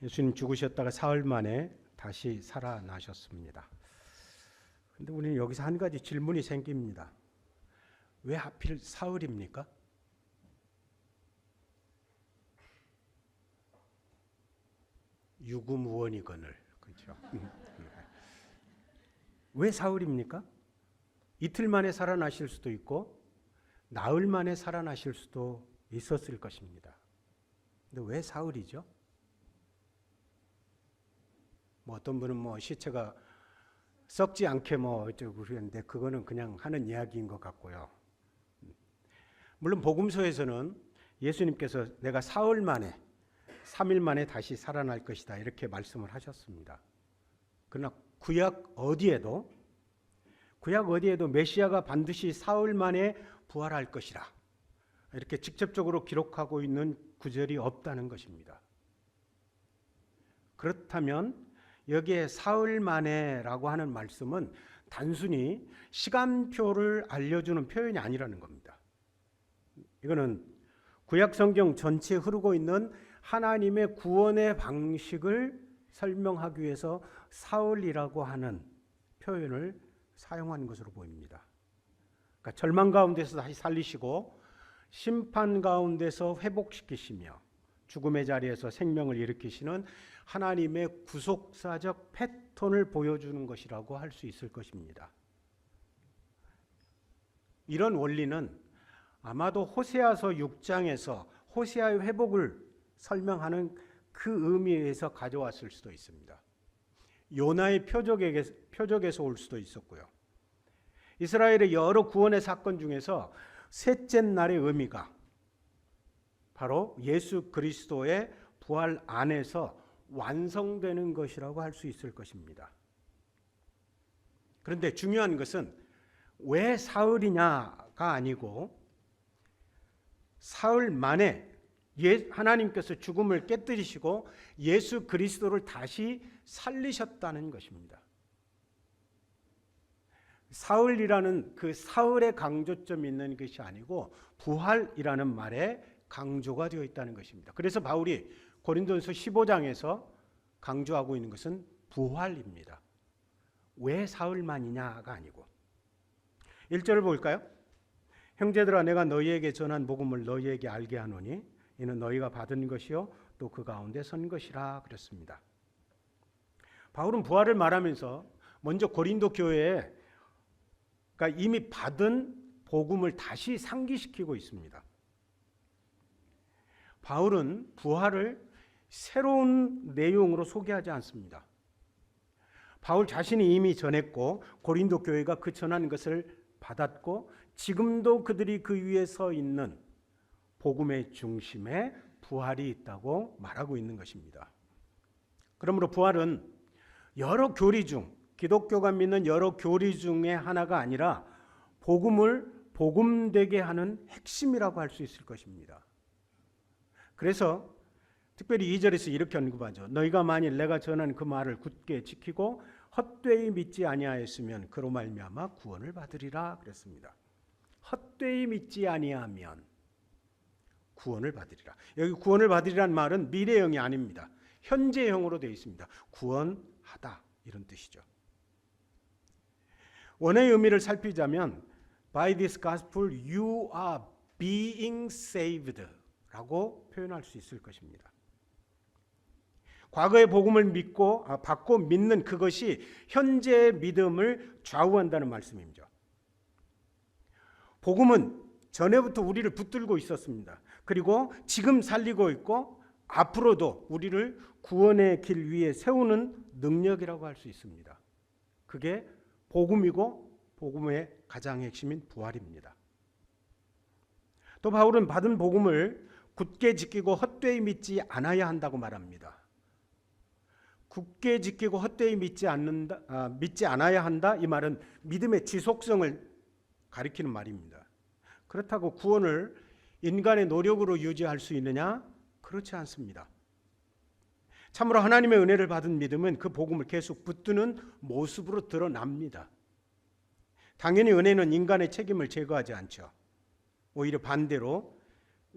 예수님 죽으셨다가 사흘 만에 다시 살아나셨습니다. 그런데 우리는 여기서 한 가지 질문이 생깁니다. 왜 하필 사흘입니까? 유구무원이거늘, 그렇죠? 왜 사흘입니까? 이틀 만에 살아나실 수도 있고 나흘 만에 살아나실 수도 있었을 것입니다. 근데 왜 사흘이죠? 어떤 분은 시체가 썩지 않게 어쩌고 그러는데 그거는 그냥 하는 이야기인 것 같고요. 물론 복음서에서는 예수님께서 내가 사흘 만에 3일 만에 다시 살아날 것이다 이렇게 말씀을 하셨습니다. 그러나 구약 어디에도 메시아가 반드시 사흘 만에 부활할 것이라 이렇게 직접적으로 기록하고 있는 구절이 없다는 것입니다. 그렇다면 여기에 사흘 만에라고 하는 말씀은 단순히 시간표를 알려주는 표현이 아니라는 겁니다. 이거는 구약 성경 전체에 흐르고 있는 하나님의 구원의 방식을 설명하기 위해서 사흘이라고 하는 표현을 사용한 것으로 보입니다. 그러니까 절망 가운데서 다시 살리시고 심판 가운데서 회복시키시며 죽음의 자리에서 생명을 일으키시는 하나님의 구속사적 패턴을 보여주는 것이라고 할 수 있을 것입니다. 이런 원리는 아마도 호세아서 6장에서 호세아의 회복을 설명하는 그 의미에서 가져왔을 수도 있습니다. 요나의 표적에서 올 수도 있었고요. 이스라엘의 여러 구원의 사건 중에서 셋째 날의 의미가 바로 예수 그리스도의 부활 안에서 완성되는 것이라고 할 수 있을 것입니다. 그런데 중요한 것은 왜 사흘이냐가 아니고 사흘 만에 하나님께서 죽음을 깨뜨리시고 예수 그리스도를 다시 살리셨다는 것입니다. 사흘이라는 그 사흘의 강조점이 있는 것이 아니고 부활이라는 말에 강조가 되어 있다는 것입니다. 그래서 바울이 고린도전서 15장에서 강조하고 있는 것은 부활입니다. 왜 사흘만이냐가 아니고 1절을 볼까요? 형제들아 내가 너희에게 전한 복음을 너희에게 알게 하노니 이는 너희가 받은 것이요 또 그 가운데 선 것이라 그랬습니다. 바울은 부활을 말하면서 먼저 고린도 교회에 그러니까 이미 받은 복음을 다시 상기시키고 있습니다. 바울은 부활을 새로운 내용으로 소개하지 않습니다. 바울 자신이 이미 전했고 고린도 교회가 그 전한 것을 받았고 지금도 그들이 그 위에 서 있는 복음의 중심에 부활이 있다고 말하고 있는 것입니다. 그러므로 부활은 여러 교리 중 기독교가 믿는 여러 교리 중에 하나가 아니라 복음을 복음되게 하는 핵심이라고 할 수 있을 것입니다. 그래서 특별히 2절에서 이렇게 언급하죠. 너희가 만일 내가 전한 그 말을 굳게 지키고 헛되이 믿지 아니하였으면 그로 말미암아 구원을 받으리라 그랬습니다. 헛되이 믿지 아니하면 구원을 받으리라. 여기 구원을 받으리란 말은 미래형이 아닙니다. 현재형으로 되어 있습니다. 구원하다 이런 뜻이죠. 원어의 의미를 살피자면 By this gospel you are being saved 라고 표현할 수 있을 것입니다. 과거의 복음을 받고 믿는 그것이 현재의 믿음을 좌우한다는 말씀이죠. 복음은 전에부터 우리를 붙들고 있었습니다. 그리고 지금 살리고 있고 앞으로도 우리를 구원의 길 위에 세우는 능력이라고 할 수 있습니다. 그게 복음이고 복음의 가장 핵심인 부활입니다. 또 바울은 받은 복음을 굳게 지키고 헛되이 믿지 않아야 한다고 말합니다. 굳게 지키고 헛되이 믿지 않아야 한다. 이 말은 믿음의 지속성을 가리키는 말입니다. 그렇다고 구원을 인간의 노력으로 유지할 수 있느냐? 그렇지 않습니다. 참으로 하나님의 은혜를 받은 믿음은 그 복음을 계속 붙드는 모습으로 드러납니다. 당연히 은혜는 인간의 책임을 제거하지 않죠. 오히려 반대로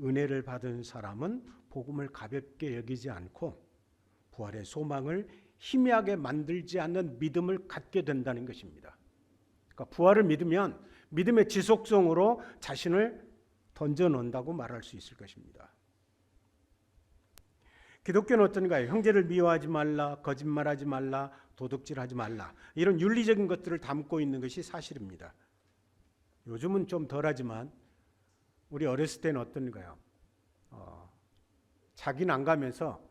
은혜를 받은 사람은 복음을 가볍게 여기지 않고 부활의 소망을 희미하게 만들지 않는 믿음을 갖게 된다는 것입니다. 그러니까 부활을 믿으면 믿음의 지속성으로 자신을 던져놓는다고 말할 수 있을 것입니다. 기독교는 어떤가요? 형제를 미워하지 말라, 거짓말하지 말라, 도둑질하지 말라, 이런 윤리적인 것들을 담고 있는 것이 사실입니다. 요즘은 좀 덜하지만 우리 어렸을 때는 어떤가요? 자기는 안 가면서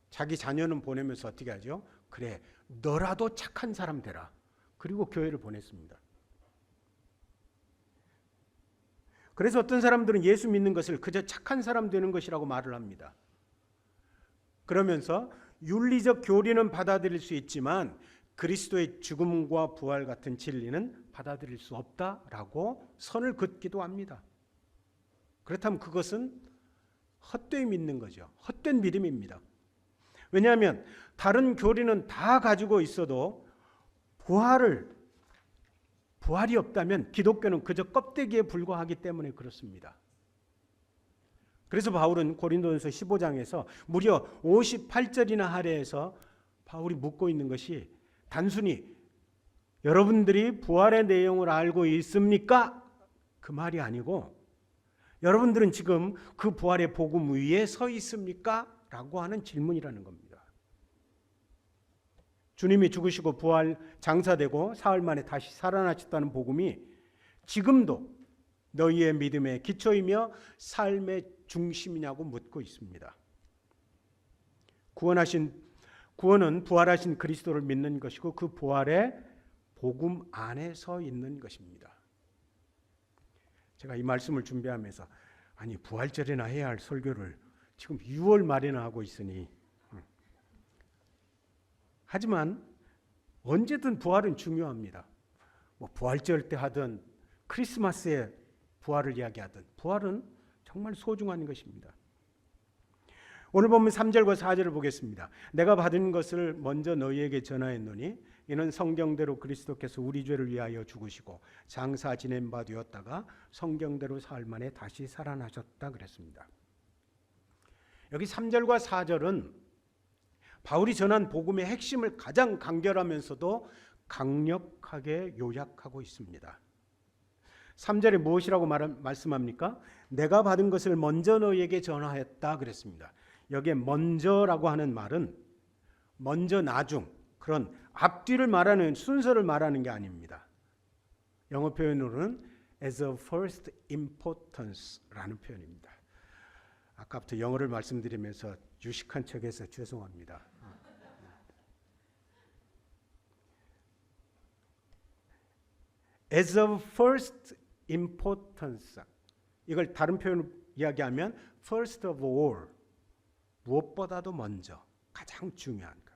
자기 자녀는 보내면서 어떻게 하죠? 그래, 너라도 착한 사람 되라. 그리고 교회를 보냈습니다. 그래서 어떤 사람들은 예수 믿는 것을 그저 착한 사람 되는 것이라고 말을 합니다. 그러면서 윤리적 교리는 받아들일 수 있지만 그리스도의 죽음과 부활 같은 진리는 받아들일 수 없다라고 선을 긋기도 합니다. 그렇다면 그것은 헛되이 믿는 거죠. 헛된 믿음입니다. 왜냐하면 다른 교리는 다 가지고 있어도 부활이 없다면 기독교는 그저 껍데기에 불과하기 때문에 그렇습니다. 그래서 바울은 고린도전서 15장에서 무려 58절이나 할애해서 바울이 묻고 있는 것이 단순히 여러분들이 부활의 내용을 알고 있습니까? 그 말이 아니고 여러분들은 지금 그 부활의 복음 위에 서 있습니까? 라고 하는 질문이라는 겁니다. 주님이 죽으시고 부활 장사되고 사흘 만에 다시 살아나셨다는 복음이 지금도 너희의 믿음의 기초이며 삶의 중심이냐고 묻고 있습니다. 구원은 부활하신 그리스도를 믿는 것이고 그 부활의 복음 안에 서 있는 것입니다. 제가 이 말씀을 준비하면서 아니 부활절이나 해야 할 설교를 지금 6월 말에나 하고 있으니 하지만 언제든 부활은 중요합니다. 뭐 부활절 때 하든 크리스마스에 부활을 이야기하든 부활은 정말 소중한 것입니다. 오늘 보면 3절과 4절을 보겠습니다. 내가 받은 것을 먼저 너희에게 전하였노니 이는 성경대로 그리스도께서 우리 죄를 위하여 죽으시고 장사 지낸 바 되었다가 성경대로 사흘 만에 다시 살아나셨다 그랬습니다. 여기 3절과 4절은 바울이 전한 복음의 핵심을 가장 간결하면서도 강력하게 요약하고 있습니다. 3절에 무엇이라고 말씀합니까? 내가 받은 것을 먼저 너희에게 전하였다 그랬습니다. 여기에 먼저라고 하는 말은 먼저 나중 그런 앞뒤를 말하는 순서를 말하는 게 아닙니다. 영어 표현으로는 as of first importance라는 표현입니다. 아까부터 영어를 말씀드리면서 유식한 척해서 죄송합니다. as of first importance, 이걸 다른 표현으로 이야기하면 first of all, 무엇보다도 먼저, 가장 중요한 것.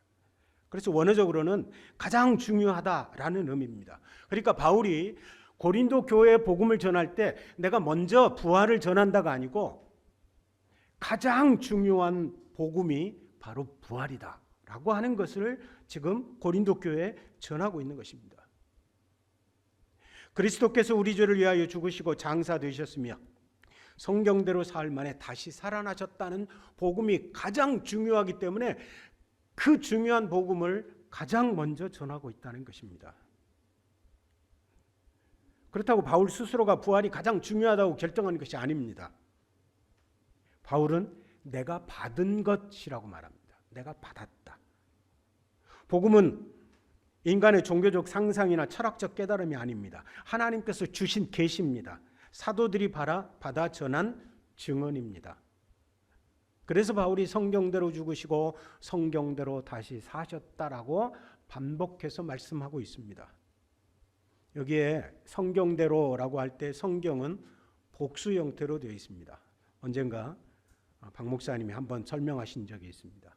그래서 원어적으로는 가장 중요하다라는 의미입니다. 그러니까 바울이 고린도 교회에 복음을 전할 때 내가 먼저 부활을 전한다가 아니고 가장 중요한 복음이 바로 부활이다 라고 하는 것을 지금 고린도 교회에 전하고 있는 것입니다. 그리스도께서 우리 죄를 위하여 죽으시고 장사되셨으며 성경대로 사흘 만에 다시 살아나셨다는 복음이 가장 중요하기 때문에 그 중요한 복음을 가장 먼저 전하고 있다는 것입니다. 그렇다고 바울 스스로가 부활이 가장 중요하다고 결정한 것이 아닙니다. 바울은 내가 받은 것이라고 말합니다. 내가 받았다. 복음은 인간의 종교적 상상이나 철학적 깨달음이 아닙니다. 하나님께서 주신 계시입니다. 사도들이 받아 전한 증언입니다. 그래서 바울이 성경대로 죽으시고 성경대로 다시 사셨다라고 반복해서 말씀하고 있습니다. 여기에 성경대로라고 할 때 성경은 복수 형태로 되어 있습니다. 언젠가 박 목사님이 한번 설명하신 적이 있습니다.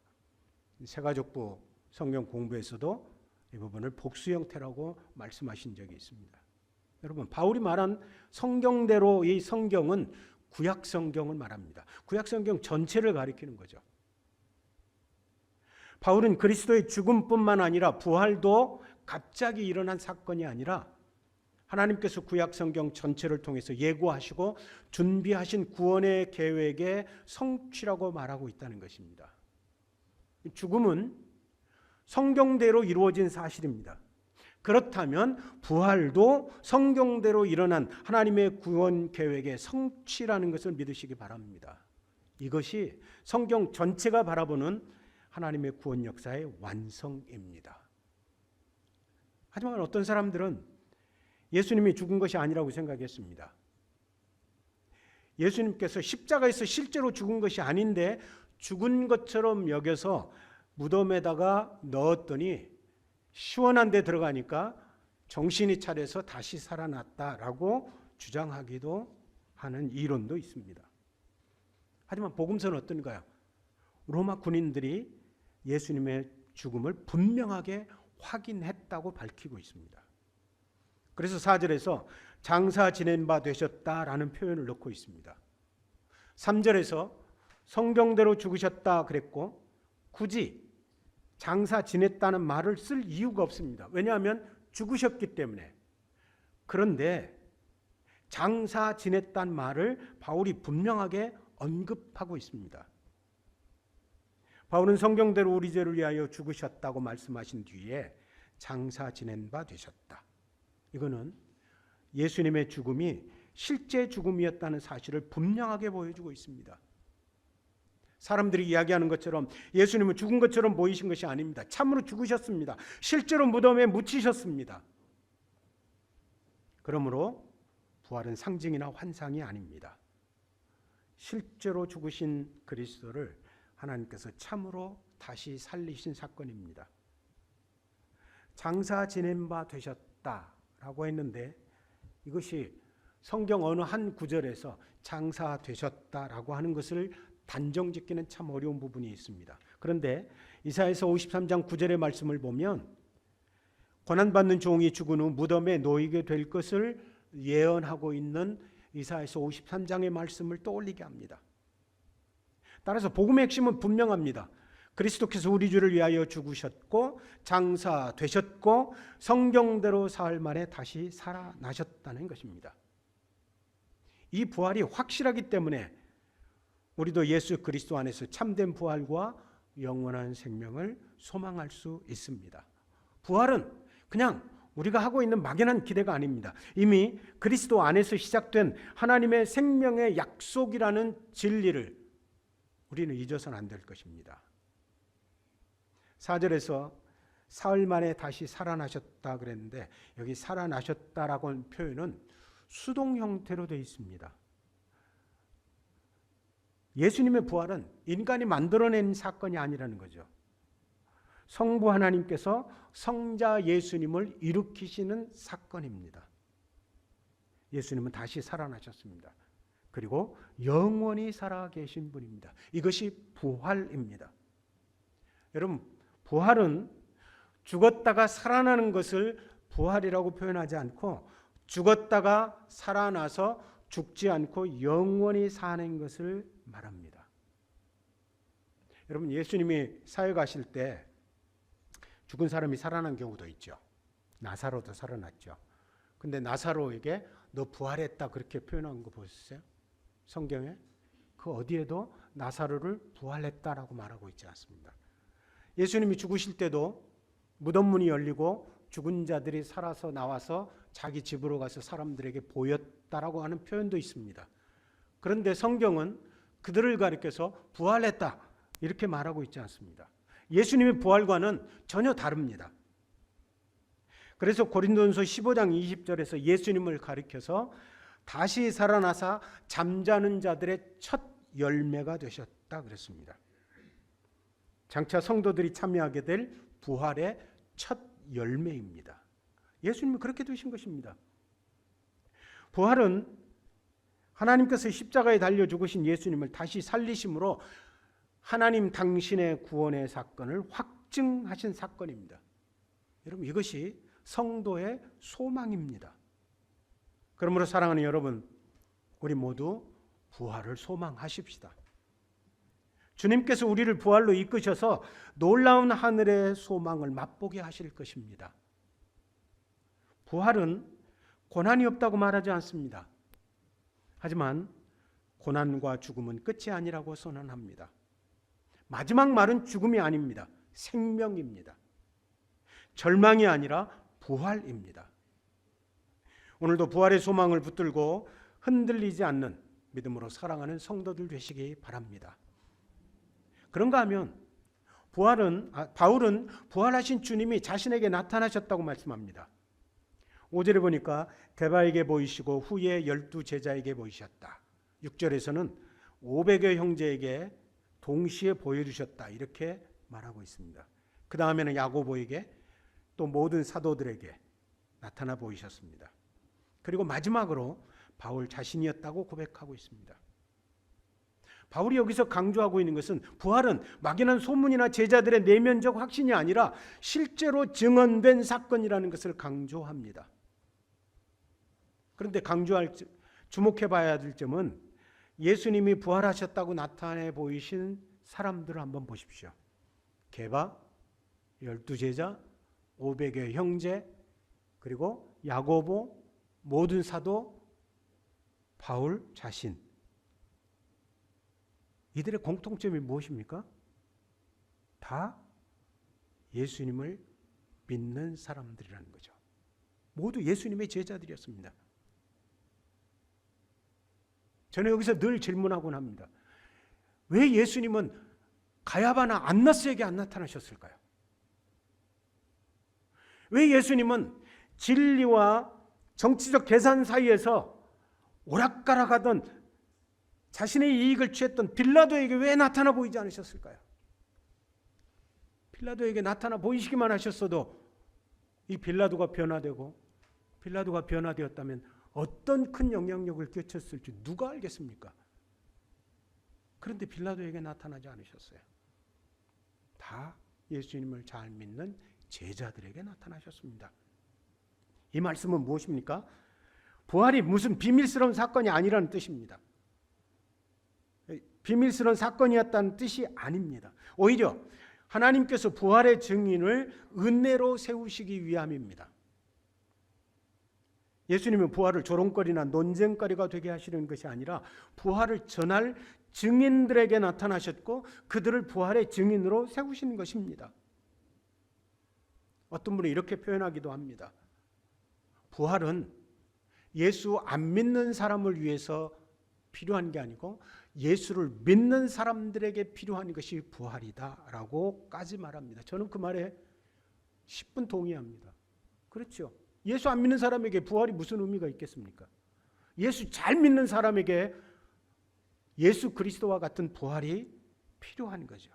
새가족부 성경 공부에서도 이 부분을 복수 형태라고 말씀하신 적이 있습니다. 여러분, 바울이 말한 성경대로 이 성경은 구약 성경을 말합니다. 구약 성경 전체를 가리키는 거죠. 바울은 그리스도의 죽음뿐만 아니라 부활도 갑자기 일어난 사건이 아니라 하나님께서 구약 성경 전체를 통해서 예고하시고 준비하신 구원의 계획의 성취라고 말하고 있다는 것입니다. 죽음은 성경대로 이루어진 사실입니다. 그렇다면 부활도 성경대로 일어난 하나님의 구원 계획의 성취라는 것을 믿으시기 바랍니다. 이것이 성경 전체가 바라보는 하나님의 구원 역사의 완성입니다. 하지만 어떤 사람들은 예수님이 죽은 것이 아니라고 생각했습니다. 예수님께서 십자가에서 실제로 죽은 것이 아닌데 죽은 것처럼 여겨서 무덤에다가 넣었더니 시원한 데 들어가니까 정신이 차려서 다시 살아났다라고 주장하기도 하는 이론도 있습니다. 하지만 복음서는 어떤가요? 로마 군인들이 예수님의 죽음을 분명하게 확인했다고 밝히고 있습니다. 그래서 4절에서 장사 지낸 바 되셨다라는 표현을 넣고 있습니다. 3절에서 성경대로 죽으셨다 그랬고 굳이 장사 지냈다는 말을 쓸 이유가 없습니다. 왜냐하면 죽으셨기 때문에. 그런데 장사 지냈다는 말을 바울이 분명하게 언급하고 있습니다. 바울은 성경대로 우리 죄를 위하여 죽으셨다고 말씀하신 뒤에 장사 지낸 바 되셨다. 이거는 예수님의 죽음이 실제 죽음이었다는 사실을 분명하게 보여주고 있습니다. 사람들이 이야기하는 것처럼 예수님은 죽은 것처럼 보이신 것이 아닙니다. 참으로 죽으셨습니다. 실제로 무덤에 묻히셨습니다. 그러므로 부활은 상징이나 환상이 아닙니다. 실제로 죽으신 그리스도를 하나님께서 참으로 다시 살리신 사건입니다. 장사 지낸 바 되셨다라고 했는데 이것이 성경 어느 한 구절에서 장사 되셨다라고 하는 것을 단정짓기는 참 어려운 부분이 있습니다. 그런데 이사야서 53장 9절의 말씀을 보면 고난받는 종이 죽은 후 무덤에 놓이게 될 것을 예언하고 있는 이사야서 53장의 말씀을 떠올리게 합니다. 따라서 복음의 핵심은 분명합니다. 그리스도께서 우리 죄를 위하여 죽으셨고 장사되셨고 성경대로 사흘 만에 다시 살아나셨다는 것입니다. 이 부활이 확실하기 때문에 우리도 예수 그리스도 안에서 참된 부활과 영원한 생명을 소망할 수 있습니다. 부활은 그냥 우리가 하고 있는 막연한 기대가 아닙니다. 이미 그리스도 안에서 시작된 하나님의 생명의 약속이라는 진리를 우리는 잊어서는 안 될 것입니다. 4절에서 사흘 만에 다시 살아나셨다 그랬는데 여기 살아나셨다라고 하는 표현은 수동 형태로 되어 있습니다. 예수님의 부활은 인간이 만들어낸 사건이 아니라는 거죠. 성부 하나님께서 성자 예수님을 일으키시는 사건입니다. 예수님은 다시 살아나셨습니다. 그리고 영원히 살아계신 분입니다. 이것이 부활입니다. 여러분, 부활은 죽었다가 살아나는 것을 부활이라고 표현하지 않고 죽었다가 살아나서 죽지 않고 영원히 사는 것을 말합니다. 여러분, 예수님이 사역하실 때 죽은 사람이 살아난 경우도 있죠. 나사로도 살아났죠. 근데 나사로에게 너 부활했다 그렇게 표현한 거 보셨어요? 성경에? 그 어디에도 나사로를 부활했다라고 말하고 있지 않습니다. 예수님이 죽으실 때도 무덤 문이 열리고 죽은 자들이 살아서 나와서 자기 집으로 가서 사람들에게 보였다라고 하는 표현도 있습니다. 그런데 성경은 그들을 가리켜서 부활했다 이렇게 말하고 있지 않습니다. 예수님의 부활과는 전혀 다릅니다. 그래서 고린도전서 15장 20절에서 예수님을 가리켜서 다시 살아나사 잠자는 자들의 첫 열매가 되셨다 그랬습니다. 장차 성도들이 참여하게 될 부활의 첫 열매입니다. 예수님이 그렇게 되신 것입니다. 부활은 하나님께서 십자가에 달려 죽으신 예수님을 다시 살리심으로 하나님 당신의 구원의 사건을 확증하신 사건입니다. 여러분, 이것이 성도의 소망입니다. 그러므로 사랑하는 여러분, 우리 모두 부활을 소망하십시다. 주님께서 우리를 부활로 이끄셔서 놀라운 하늘의 소망을 맛보게 하실 것입니다. 부활은 고난이 없다고 말하지 않습니다. 하지만 고난과 죽음은 끝이 아니라고 선언합니다. 마지막 말은 죽음이 아닙니다. 생명입니다. 절망이 아니라 부활입니다. 오늘도 부활의 소망을 붙들고 흔들리지 않는 믿음으로 사랑하는 성도들 되시기 바랍니다. 그런가 하면 바울은 부활하신 주님이 자신에게 나타나셨다고 말씀합니다. 5절에 보니까 게바에게 보이시고 후에 12 제자에게 보이셨다. 6절에서는 500여 형제에게 동시에 보여주셨다. 이렇게 말하고 있습니다. 그 다음에는 야고보에게 또 모든 사도들에게 나타나 보이셨습니다. 그리고 마지막으로 바울 자신이었다고 고백하고 있습니다. 바울이 여기서 강조하고 있는 것은 부활은 막연한 소문이나 제자들의 내면적 확신이 아니라 실제로 증언된 사건이라는 것을 강조합니다. 그런데 주목해 봐야 될 점은 예수님이 부활하셨다고 나타내 보이신 사람들을 한번 보십시오. 게바, 12 제자, 500여 형제, 그리고 야고보, 모든 사도, 바울 자신. 이들의 공통점이 무엇입니까? 다 예수님을 믿는 사람들이라는 거죠. 모두 예수님의 제자들이었습니다. 저는 여기서 늘 질문하곤 합니다. 왜 예수님은 가야바나 안나스에게 안 나타나셨을까요? 왜 예수님은 진리와 정치적 계산 사이에서 오락가락하던 자신의 이익을 취했던 빌라도에게 왜 나타나 보이지 않으셨을까요? 빌라도에게 나타나 보이시기만 하셨어도 이 빌라도가 변화되었다면 어떤 큰 영향력을 끼쳤을지 누가 알겠습니까? 그런데 빌라도에게 나타나지 않으셨어요. 다 예수님을 잘 믿는 제자들에게 나타나셨습니다. 이 말씀은 무엇입니까? 부활이 무슨 비밀스러운 사건이 아니라는 뜻입니다. 비밀스러운 사건이었다는 뜻이 아닙니다. 오히려 하나님께서 부활의 증인을 은혜로 세우시기 위함입니다. 예수님은 부활을 조롱거리나 논쟁거리가 되게 하시는 것이 아니라 부활을 전할 증인들에게 나타나셨고 그들을 부활의 증인으로 세우시는 것입니다. 어떤 분은 이렇게 표현하기도 합니다. 부활은 예수 안 믿는 사람을 위해서 필요한 게 아니고 예수를 믿는 사람들에게 필요한 것이 부활이다라고까지 말합니다. 저는 그 말에 10분 동의합니다. 그렇죠. 예수 안 믿는 사람에게 부활이 무슨 의미가 있겠습니까? 예수 잘 믿는 사람에게 예수 그리스도와 같은 부활이 필요한 거죠.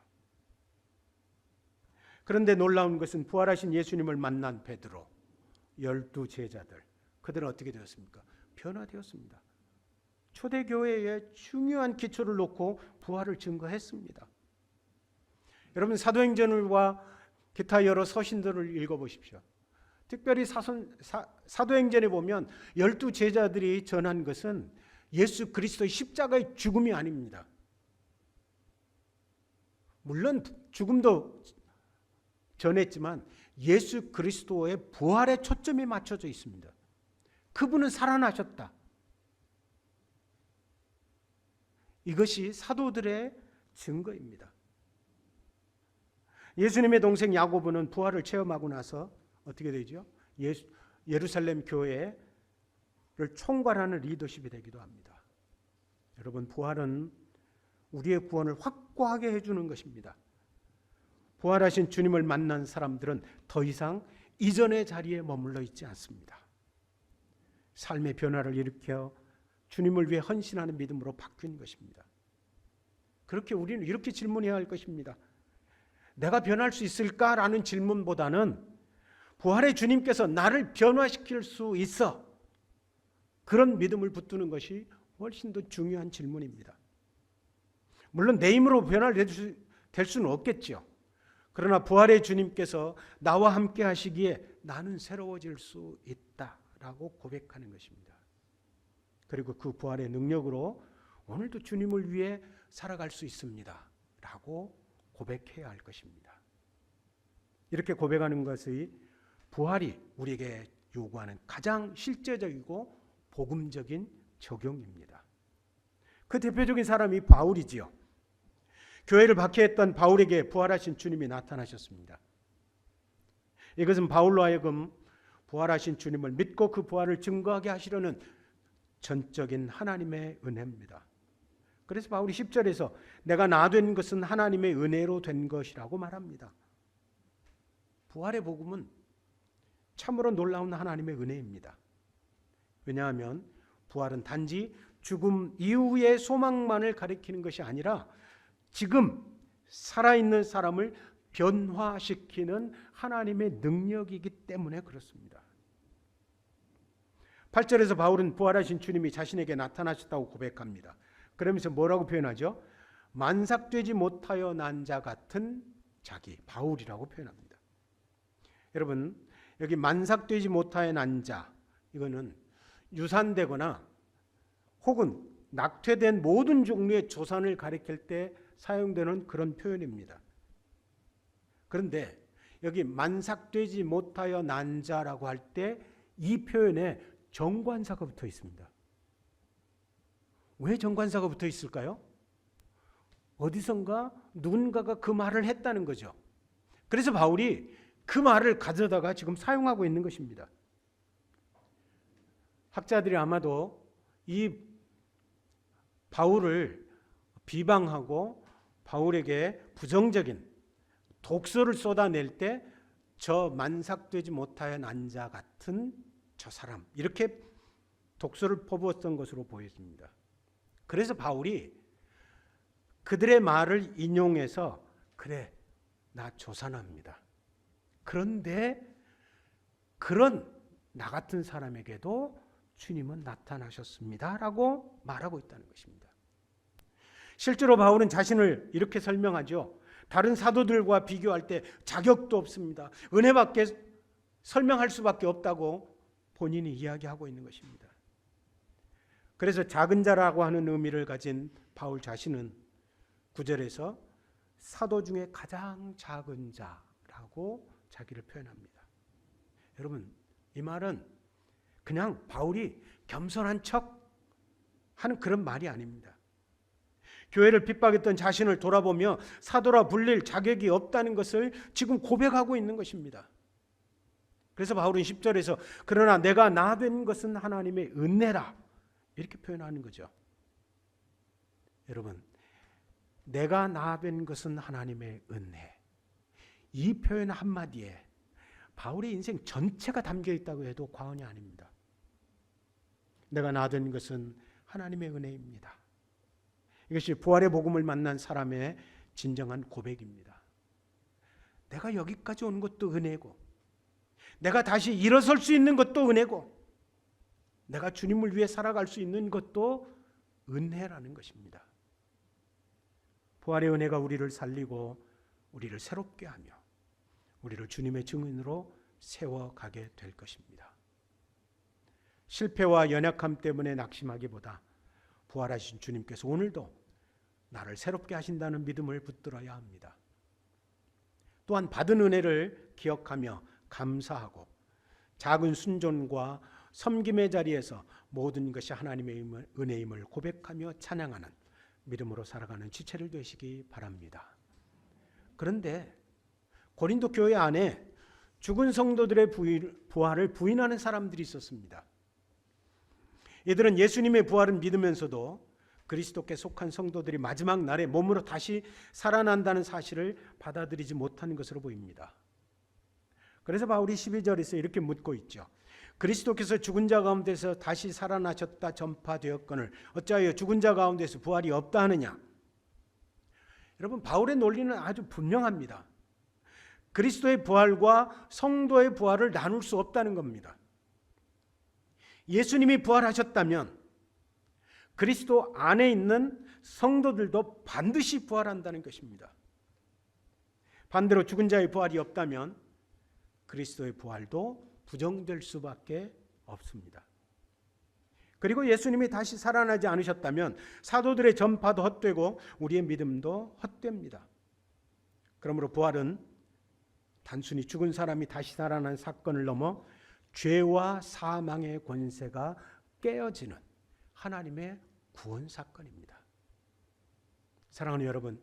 그런데 놀라운 것은 부활하신 예수님을 만난 베드로, 12 제자들, 그들은 어떻게 되었습니까? 변화되었습니다. 초대교회의 중요한 기초를 놓고 부활을 증거했습니다. 여러분 사도행전과 기타 여러 서신들을 읽어보십시오. 특별히 사도행전에 보면 12 제자들이 전한 것은 예수 그리스도의 십자가의 죽음이 아닙니다. 물론 죽음도 전했지만 예수 그리스도의 부활에 초점이 맞춰져 있습니다. 그분은 살아나셨다. 이것이 사도들의 증거입니다. 예수님의 동생 야고보는 부활을 체험하고 나서 어떻게 되죠? 예루살렘 교회를 총괄하는 리더십이 되기도 합니다. 여러분, 부활은 우리의 구원을 확고하게 해주는 것입니다. 부활하신 주님을 만난 사람들은 더 이상 이전의 자리에 머물러 있지 않습니다. 삶의 변화를 일으켜 주님을 위해 헌신하는 믿음으로 바뀐 것입니다. 그렇게 우리는 이렇게 질문해야 할 것입니다. 내가 변할 수 있을까라는 질문보다는 부활의 주님께서 나를 변화시킬 수 있어. 그런 믿음을 붙드는 것이 훨씬 더 중요한 질문입니다. 물론 내 힘으로 변화될 수는 없겠죠. 그러나 부활의 주님께서 나와 함께 하시기에 나는 새로워질 수 있다라고 고백하는 것입니다. 그리고 그 부활의 능력으로 오늘도 주님을 위해 살아갈 수 있습니다 라고 고백해야 할 것입니다. 이렇게 고백하는 것이 부활이 우리에게 요구하는 가장 실제적이고 복음적인 적용입니다. 그 대표적인 사람이 바울이지요. 교회를 박해했던 바울에게 부활하신 주님이 나타나셨습니다. 이것은 바울로 하여금 부활하신 주님을 믿고 그 부활을 증거하게 하시려는 전적인 하나님의 은혜입니다. 그래서 바울이 10절에서 내가 나 된 것은 하나님의 은혜로 된 것이라고 말합니다. 부활의 복음은 참으로 놀라운 하나님의 은혜입니다. 왜냐하면 부활은 단지 죽음 이후의 소망만을 가리키는 것이 아니라 지금 살아있는 사람을 변화시키는 하나님의 능력이기 때문에 그렇습니다. 8절에서 바울은 부활하신 주님이 자신에게 나타나셨다고 고백합니다. 그러면서 뭐라고 표현하죠? 만삭되지 못하여 난 자 같은 자기, 바울이라고 표현합니다. 여러분, 여기 만삭되지 못하여 난 자, 이거는 유산되거나 혹은 낙태된 모든 종류의 조산을 가리킬 때 사용되는 그런 표현입니다. 그런데 여기 만삭되지 못하여 난 자라고 할 때 이 표현에 정관사가 붙어 있습니다. 왜 정관사가 붙어 있을까요? 어디선가 누군가가 그 말을 했다는 거죠. 그래서 바울이 그 말을 가져다가 지금 사용하고 있는 것입니다. 학자들이 아마도 이 바울을 비방하고 바울에게 부정적인 독서를 쏟아낼 때 저 만삭되지 못하여 난 자 같은 저 사람, 이렇게 독서를 퍼부었던 것으로 보여집니다. 그래서 바울이 그들의 말을 인용해서 그래, 나 조산합니다. 그런데 그런 나 같은 사람에게도 주님은 나타나셨습니다 라고 말하고 있다는 것입니다. 실제로 바울은 자신을 이렇게 설명하죠. 다른 사도들과 비교할 때 자격도 없습니다. 은혜밖에 설명할 수밖에 없다고 본인이 이야기하고 있는 것입니다. 그래서 작은 자라고 하는 의미를 가진 바울 자신은 9절에서 사도 중에 가장 작은 자라고 자기를 표현합니다. 여러분, 이 말은 그냥 바울이 겸손한 척 하는 그런 말이 아닙니다. 교회를 핍박했던 자신을 돌아보며 사도라 불릴 자격이 없다는 것을 지금 고백하고 있는 것입니다. 그래서 바울은 10절에서 그러나 내가 나 된 것은 하나님의 은혜라 이렇게 표현하는 거죠. 여러분, 내가 나 된 것은 하나님의 은혜, 이 표현 한마디에 바울의 인생 전체가 담겨 있다고 해도 과언이 아닙니다. 내가 나 된 것은 하나님의 은혜입니다. 이것이 부활의 복음을 만난 사람의 진정한 고백입니다. 내가 여기까지 온 것도 은혜고, 내가 다시 일어설 수 있는 것도 은혜고, 내가 주님을 위해 살아갈 수 있는 것도 은혜라는 것입니다. 부활의 은혜가 우리를 살리고 우리를 새롭게 하며 우리를 주님의 증인으로 세워가게 될 것입니다. 실패와 연약함 때문에 낙심하기보다 부활하신 주님께서 오늘도 나를 새롭게 하신다는 믿음을 붙들어야 합니다. 또한 받은 은혜를 기억하며 감사하고 작은 순종과 섬김의 자리에서 모든 것이 하나님의 은혜임을 고백하며 찬양하는 믿음으로 살아가는 지체를 되시기 바랍니다. 그런데 고린도 교회 안에 죽은 성도들의 부활을 부인하는 사람들이 있었습니다. 이들은 예수님의 부활은 믿으면서도 그리스도께 속한 성도들이 마지막 날에 몸으로 다시 살아난다는 사실을 받아들이지 못하는 것으로 보입니다. 그래서 바울이 12절에서 이렇게 묻고 있죠. 그리스도께서 죽은 자 가운데서 다시 살아나셨다 전파되었거늘 어찌하여 죽은 자 가운데서 부활이 없다 하느냐. 여러분, 바울의 논리는 아주 분명합니다. 그리스도의 부활과 성도의 부활을 나눌 수 없다는 겁니다. 예수님이 부활하셨다면 그리스도 안에 있는 성도들도 반드시 부활한다는 것입니다. 반대로 죽은 자의 부활이 없다면 그리스도의 부활도 부정될 수밖에 없습니다. 그리고 예수님이 다시 살아나지 않으셨다면 사도들의 전파도 헛되고 우리의 믿음도 헛됩니다. 그러므로 부활은 단순히 죽은 사람이 다시 살아난 사건을 넘어 죄와 사망의 권세가 깨어지는 하나님의 구원 사건입니다. 사랑하는 여러분,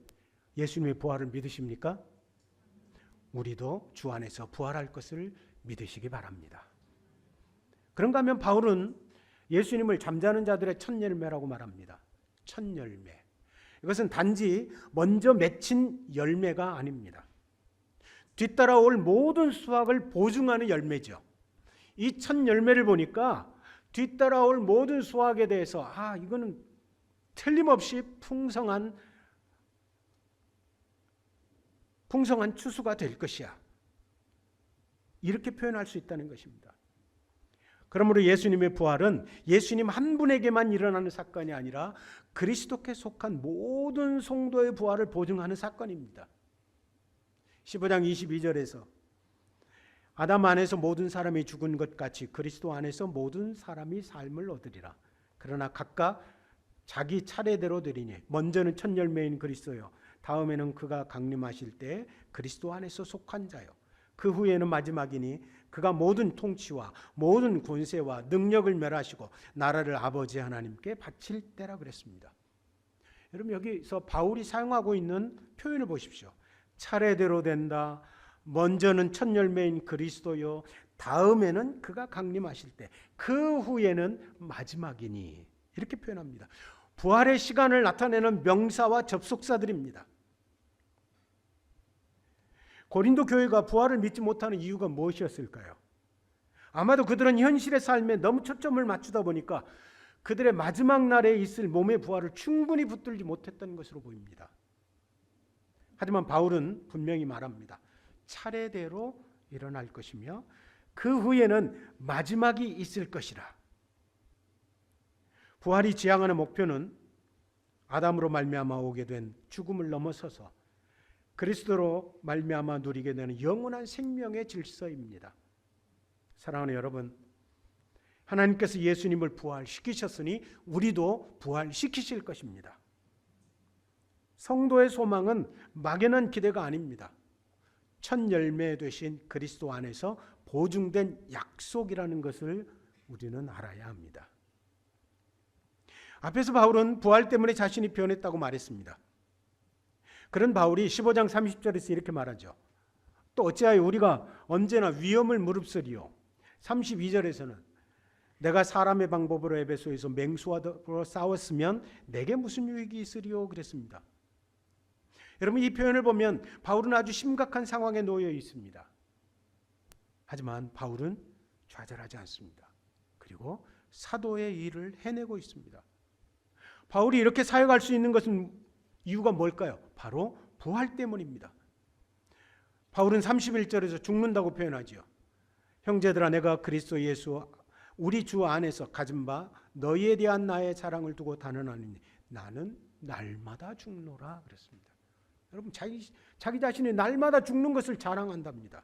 예수님의 부활을 믿으십니까? 우리도 주 안에서 부활할 것을 믿으시기 바랍니다. 그런가 하면 바울은 예수님을 잠자는 자들의 첫 열매라고 말합니다. 첫 열매. 이것은 단지 먼저 맺힌 열매가 아닙니다. 뒤따라올 모든 수확을 보증하는 열매죠. 이 첫 열매를 보니까 뒤따라올 모든 수확에 대해서 이거는 틀림없이 풍성한 추수가 될 것이야. 이렇게 표현할 수 있다는 것입니다. 그러므로 예수님의 부활은 예수님 한 분에게만 일어나는 사건이 아니라 그리스도께 속한 모든 성도의 부활을 보증하는 사건입니다. 15장 22절에서 아담 안에서 모든 사람이 죽은 것 같이 그리스도 안에서 모든 사람이 삶을 얻으리라. 그러나 각각 자기 차례대로 되리니 먼저는 첫 열매인 그리스도요, 다음에는 그가 강림하실 때 그리스도 안에서 속한 자요, 그 후에는 마지막이니 그가 모든 통치와 모든 권세와 능력을 멸하시고 나라를 아버지 하나님께 바칠 때라 그랬습니다. 여러분, 여기서 바울이 사용하고 있는 표현을 보십시오. 차례대로 된다. 먼저는 첫 열매인 그리스도요, 다음에는 그가 강림하실 때, 그 후에는 마지막이니, 이렇게 표현합니다. 부활의 시간을 나타내는 명사와 접속사들입니다. 고린도 교회가 부활을 믿지 못하는 이유가 무엇이었을까요? 아마도 그들은 현실의 삶에 너무 초점을 맞추다 보니까 그들의 마지막 날에 있을 몸의 부활을 충분히 붙들지 못했던 것으로 보입니다. 하지만 바울은 분명히 말합니다. 차례대로 일어날 것이며 그 후에는 마지막이 있을 것이라. 부활이 지향하는 목표는 아담으로 말미암아 오게 된 죽음을 넘어서서 그리스도로 말미암아 누리게 되는 영원한 생명의 질서입니다. 사랑하는 여러분, 하나님께서 예수님을 부활시키셨으니 우리도 부활시키실 것입니다. 성도의 소망은 막연한 기대가 아닙니다. 첫 열매 되신 그리스도 안에서 보증된 약속이라는 것을 우리는 알아야 합니다. 앞에서 바울은 부활 때문에 자신이 변했다고 말했습니다. 그런 바울이 15장 30절에서 이렇게 말하죠. 또 어찌하여 우리가 언제나 위험을 무릅쓰리요. 32절에서는 내가 사람의 방법으로 에베소에서 맹수와 싸웠으면 내게 무슨 유익이 있으리요 그랬습니다. 여러분, 이 표현을 보면 바울은 아주 심각한 상황에 놓여 있습니다. 하지만 바울은 좌절하지 않습니다. 그리고 사도의 일을 해내고 있습니다. 바울이 이렇게 사역할 수 있는 것은 이유가 뭘까요? 바로 부활 때문입니다. 바울은 31절에서 죽는다고 표현하지요. 형제들아, 내가 그리스도 예수 우리 주 안에서 가진 바 너희에 대한 나의 자랑을 두고 단언하니 나는 날마다 죽노라 그랬습니다. 여러분, 자기 자신이 날마다 죽는 것을 자랑한답니다.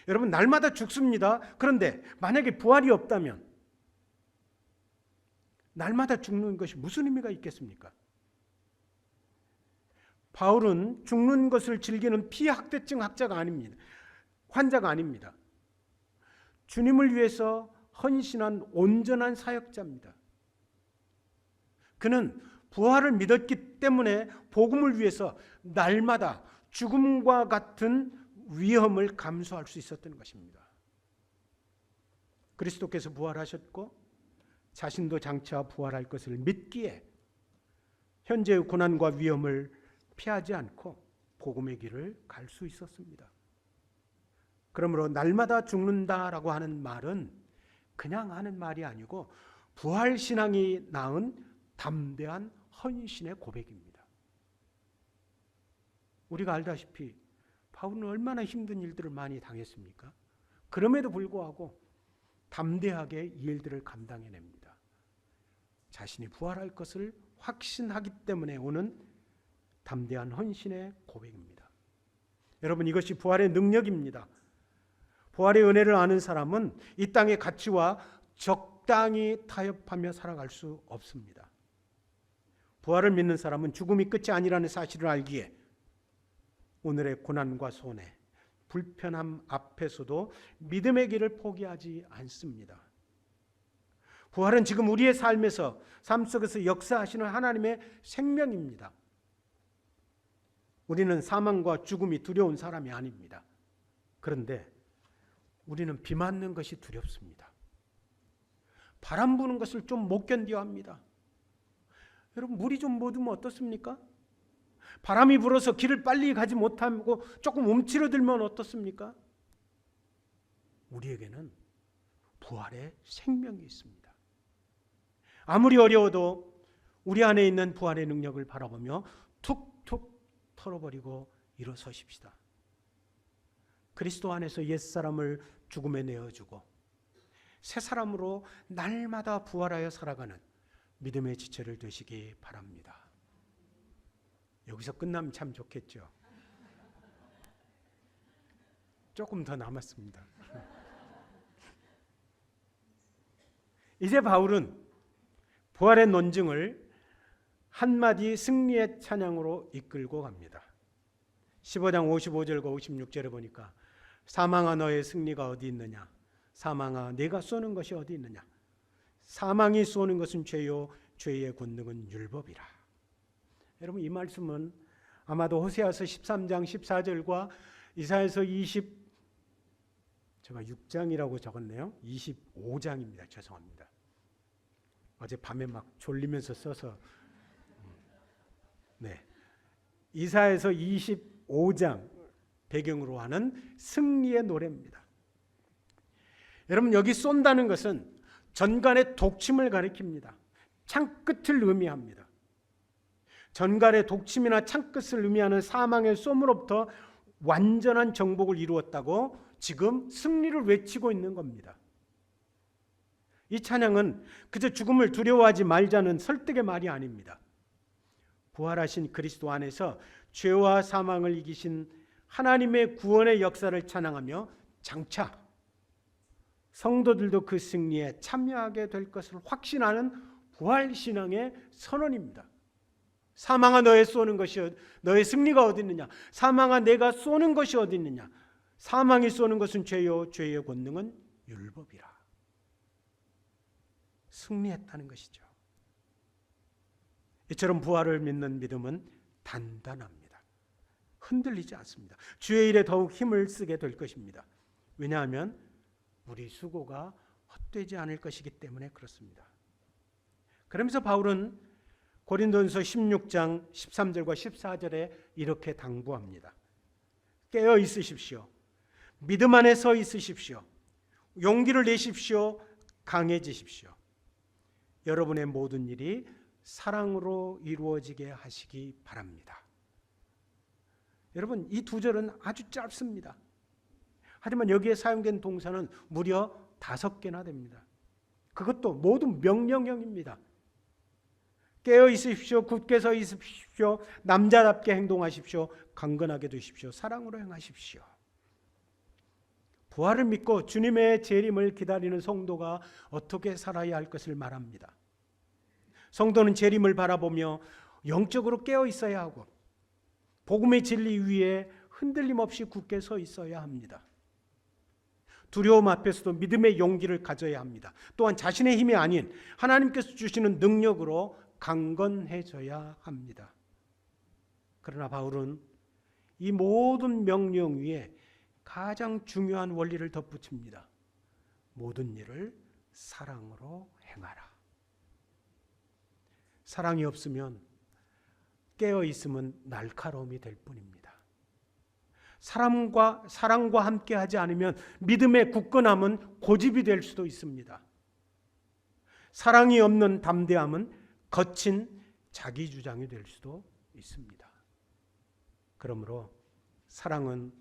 여러분, 날마다 죽습니다. 그런데 만약에 부활이 없다면 날마다 죽는 것이 무슨 의미가 있겠습니까? 바울은 죽는 것을 즐기는 피학대증 환자가 아닙니다. 주님을 위해서 헌신한 온전한 사역자입니다. 그는 부활을 믿었기 때문에 복음을 위해서 날마다 죽음과 같은 위험을 감수할 수 있었던 것입니다. 그리스도께서 부활하셨고 자신도 장차 부활할 것을 믿기에 현재의 고난과 위험을 피하지 않고 복음의 길을 갈 수 있었습니다. 그러므로 날마다 죽는다라고 하는 말은 그냥 하는 말이 아니고 부활신앙이 낳은 담대한 헌신의 고백입니다. 우리가 알다시피 바울은 얼마나 힘든 일들을 많이 당했습니까? 그럼에도 불구하고 담대하게 이 일들을 감당해냅니다. 자신이 부활할 것을 확신하기 때문에 오는 담대한 헌신의 고백입니다. 여러분, 이것이 부활의 능력입니다. 부활의 은혜를 아는 사람은 이 땅의 가치와 적당히 타협하며 살아갈 수 없습니다. 부활을 믿는 사람은 죽음이 끝이 아니라는 사실을 알기에 오늘의 고난과 손해, 불편함 앞에서도 믿음의 길을 포기하지 않습니다. 부활은 지금 우리의 삶 속에서 역사하시는 하나님의 생명입니다. 우리는 사망과 죽음이 두려운 사람이 아닙니다. 그런데 우리는 비 맞는 것이 두렵습니다. 바람 부는 것을 좀 못 견뎌 합니다. 여러분, 물이 좀 묻으면 어떻습니까? 바람이 불어서 길을 빨리 가지 못하고 조금 움츠러들면 어떻습니까? 우리에게는 부활의 생명이 있습니다. 아무리 어려워도 우리 안에 있는 부활의 능력을 바라보며 툭툭 털어버리고 일어서십시다. 그리스도 안에서 옛사람을 죽음에 내어주고 새 사람으로 날마다 부활하여 살아가는 믿음의 지체를 되시기 바랍니다. 여기서 끝나면 참 좋겠죠. 조금 더 남았습니다. 이제 바울은 부활의 논증을 한마디 승리의 찬양으로 이끌고 갑니다. 15장 55절과 56절에 보니까 사망아 너의 승리가 어디 있느냐? 사망아 내가 쏘는 것이 어디 있느냐? 사망이 쏘는 것은 죄요 죄의 권능은 율법이라. 여러분, 이 말씀은 아마도 호세아서 13장 14절과 이사야서 6장이라고 적었네요. 25장입니다. 죄송합니다. 어제 밤에 막 졸리면서 써서. 네. 이사야서 25장 배경으로 하는 승리의 노래입니다. 여러분, 여기 쏜다는 것은 전갈의 독침을 가리킵니다. 창끝을 의미합니다. 전갈의 독침이나 창끝을 의미하는 사망의 쏨으로부터 완전한 정복을 이루었다고 지금 승리를 외치고 있는 겁니다. 이 찬양은 그저 죽음을 두려워하지 말자는 설득의 말이 아닙니다. 부활하신 그리스도 안에서 죄와 사망을 이기신 하나님의 구원의 역사를 찬양하며 장차 성도들도 그 승리에 참여하게 될 것을 확신하는 부활신앙의 선언입니다. 사망아 너의 쏘는 것이 너의 승리가 어디 있느냐? 사망아 내가 쏘는 것이 어디 있느냐? 사망이 쏘는 것은 죄요 죄의 권능은 율법이라. 승리했다는 것이죠. 이처럼 부활을 믿는 믿음은 단단합니다. 흔들리지 않습니다. 주의 일에 더욱 힘을 쓰게 될 것입니다. 왜냐하면 우리 수고가 헛되지 않을 것이기 때문에 그렇습니다. 그러면서 바울은 고린도전서 16장 13절과 14절에 이렇게 당부합니다. 깨어 있으십시오. 믿음 안에 서 있으십시오. 용기를 내십시오. 강해지십시오. 여러분의 모든 일이 사랑으로 이루어지게 하시기 바랍니다. 여러분, 이 두 절은 아주 짧습니다. 하지만 여기에 사용된 동사는 무려 5개나 됩니다. 그것도 모두 명령형입니다. 깨어 있으십시오. 굳게 서 있으십시오. 남자답게 행동하십시오. 강건하게 되십시오. 사랑으로 행하십시오. 부활을 믿고 주님의 재림을 기다리는 성도가 어떻게 살아야 할 것을 말합니다. 성도는 재림을 바라보며 영적으로 깨어 있어야 하고 복음의 진리 위에 흔들림 없이 굳게 서 있어야 합니다. 두려움 앞에서도 믿음의 용기를 가져야 합니다. 또한 자신의 힘이 아닌 하나님께서 주시는 능력으로 강건해져야 합니다. 그러나 바울은 이 모든 명령 위에 가장 중요한 원리를 덧붙입니다. 모든 일을 사랑으로 행하라. 사랑이 없으면 깨어 있으면 날카로움이 될 뿐입니다. 사랑과 함께하지 않으면 믿음의 굳건함은 고집이 될 수도 있습니다. 사랑이 없는 담대함은 거친 자기 주장이 될 수도 있습니다. 그러므로 사랑은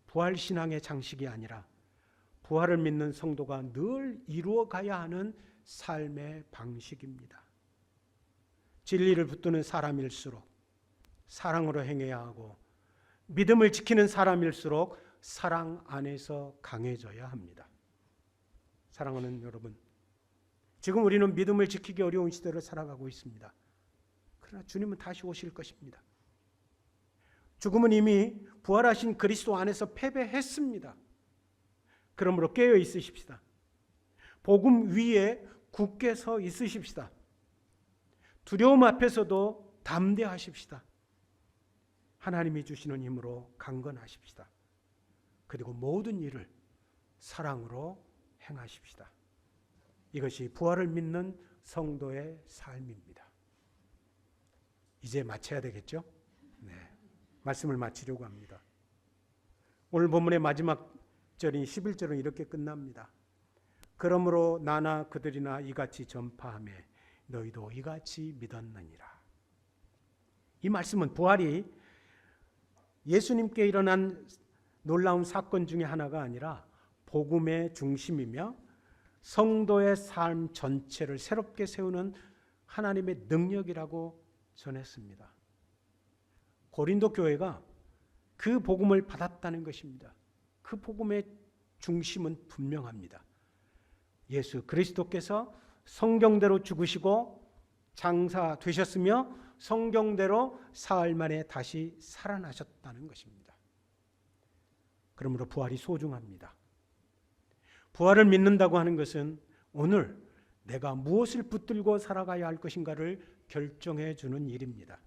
부활신앙의 장식이 아니라 부활을 믿는 성도가 늘 이루어가야 하는 삶의 방식입니다. 진리를 붙드는 사람일수록 사랑으로 행해야 하고 믿음을 지키는 사람일수록 사랑 안에서 강해져야 합니다. 사랑하는 여러분, 지금 우리는 믿음을 지키기 어려운 시대를 살아가고 있습니다. 그러나 주님은 다시 오실 것입니다. 죽음은 이미 부활하신 그리스도 안에서 패배했습니다. 그러므로 깨어 있으십시다. 복음 위에 굳게 서 있으십시다. 두려움 앞에서도 담대하십시다. 하나님이 주시는 힘으로 강건하십시다. 그리고 모든 일을 사랑으로 행하십시다. 이것이 부활을 믿는 성도의 삶입니다. 이제 마쳐야 되겠죠? 네, 말씀을 마치려고 합니다. 오늘 본문의 마지막 절인 11절은 이렇게 끝납니다. 그러므로 나나 그들이나 이같이 전파하며 너희도 이같이 믿었느니라. 이 말씀은 부활이 예수님께 일어난 놀라운 사건 중에 하나가 아니라 복음의 중심이며 성도의 삶 전체를 새롭게 세우는 하나님의 능력이라고 전했습니다. 고린도 교회가 그 복음을 받았다는 것입니다. 그 복음의 중심은 분명합니다. 예수 그리스도께서 성경대로 죽으시고 장사되셨으며 성경대로 사흘 만에 다시 살아나셨다는 것입니다. 그러므로 부활이 소중합니다. 부활을 믿는다고 하는 것은 오늘 내가 무엇을 붙들고 살아가야 할 것인가를 결정해 주는 일입니다.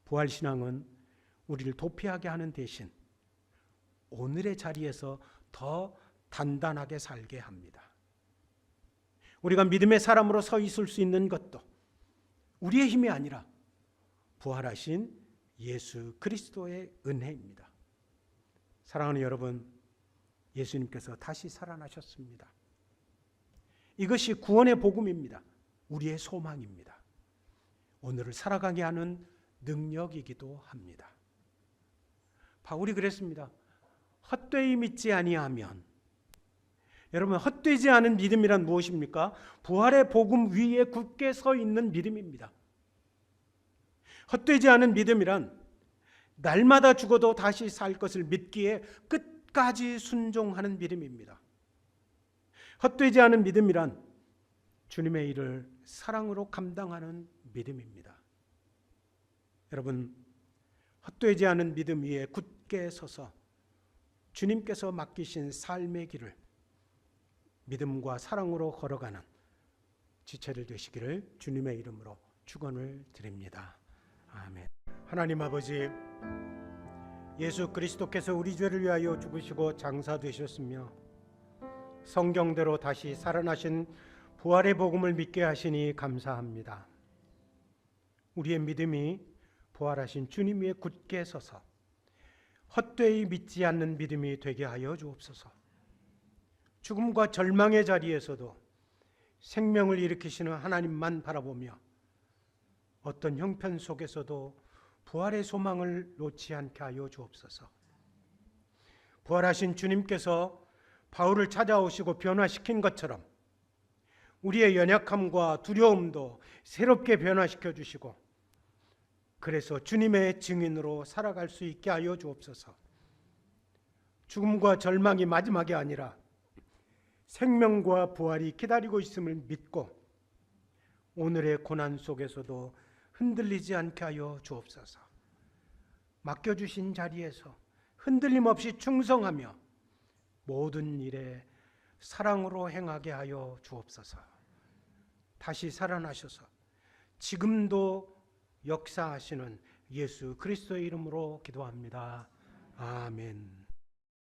부활신앙은 우리를 도피하게 하는 대신 오늘의 자리에서 더 단단하게 살게 합니다. 우리가 믿음의 사람으로 서 있을 수 있는 것도 우리의 힘이 아니라 부활하신 예수 그리스도의 은혜입니다. 사랑하는 여러분, 예수님께서 다시 살아나셨습니다. 이것이 구원의 복음입니다. 우리의 소망입니다. 오늘을 살아가게 하는 능력이기도 합니다. 바울이 그랬습니다. 헛되이 믿지 아니하면, 여러분, 헛되지 않은 믿음이란 무엇입니까? 부활의 복음 위에 굳게 서 있는 믿음입니다. 헛되지 않은 믿음이란 날마다 죽어도 다시 살 것을 믿기에 끝까지 순종하는 믿음입니다. 헛되지 않은 믿음이란 주님의 일을 사랑으로 감당하는 믿음입니다. 여러분, 헛되지 않은 믿음 위에 굳게 서서 주님께서 맡기신 삶의 길을 믿음과 사랑으로 걸어가는 지체들 되시기를 주님의 이름으로 축원을 드립니다. 아멘. 하나님 아버지, 예수 그리스도께서 우리 죄를 위하여 죽으시고 장사되셨으며 성경대로 다시 살아나신 부활의 복음을 믿게 하시니 감사합니다. 우리의 믿음이 부활하신 주님 위에 굳게 서서 헛되이 믿지 않는 믿음이 되게 하여 주옵소서. 죽음과 절망의 자리에서도 생명을 일으키시는 하나님만 바라보며 어떤 형편 속에서도 부활의 소망을 놓지 않게 하여 주옵소서. 부활하신 주님께서 바울을 찾아오시고 변화시킨 것처럼 우리의 연약함과 두려움도 새롭게 변화시켜 주시고 그래서 주님의 증인으로 살아갈 수 있게 하여 주옵소서. 죽음과 절망이 마지막이 아니라 생명과 부활이 기다리고 있음을 믿고 오늘의 고난 속에서도 흔들리지 않게 하여 주옵소서. 맡겨주신 자리에서 흔들림 없이 충성하며 모든 일에 사랑으로 행하게 하여 주옵소서. 다시 살아나셔서 지금도 역사하시는 예수 그리스도의 이름으로 기도합니다. 아멘.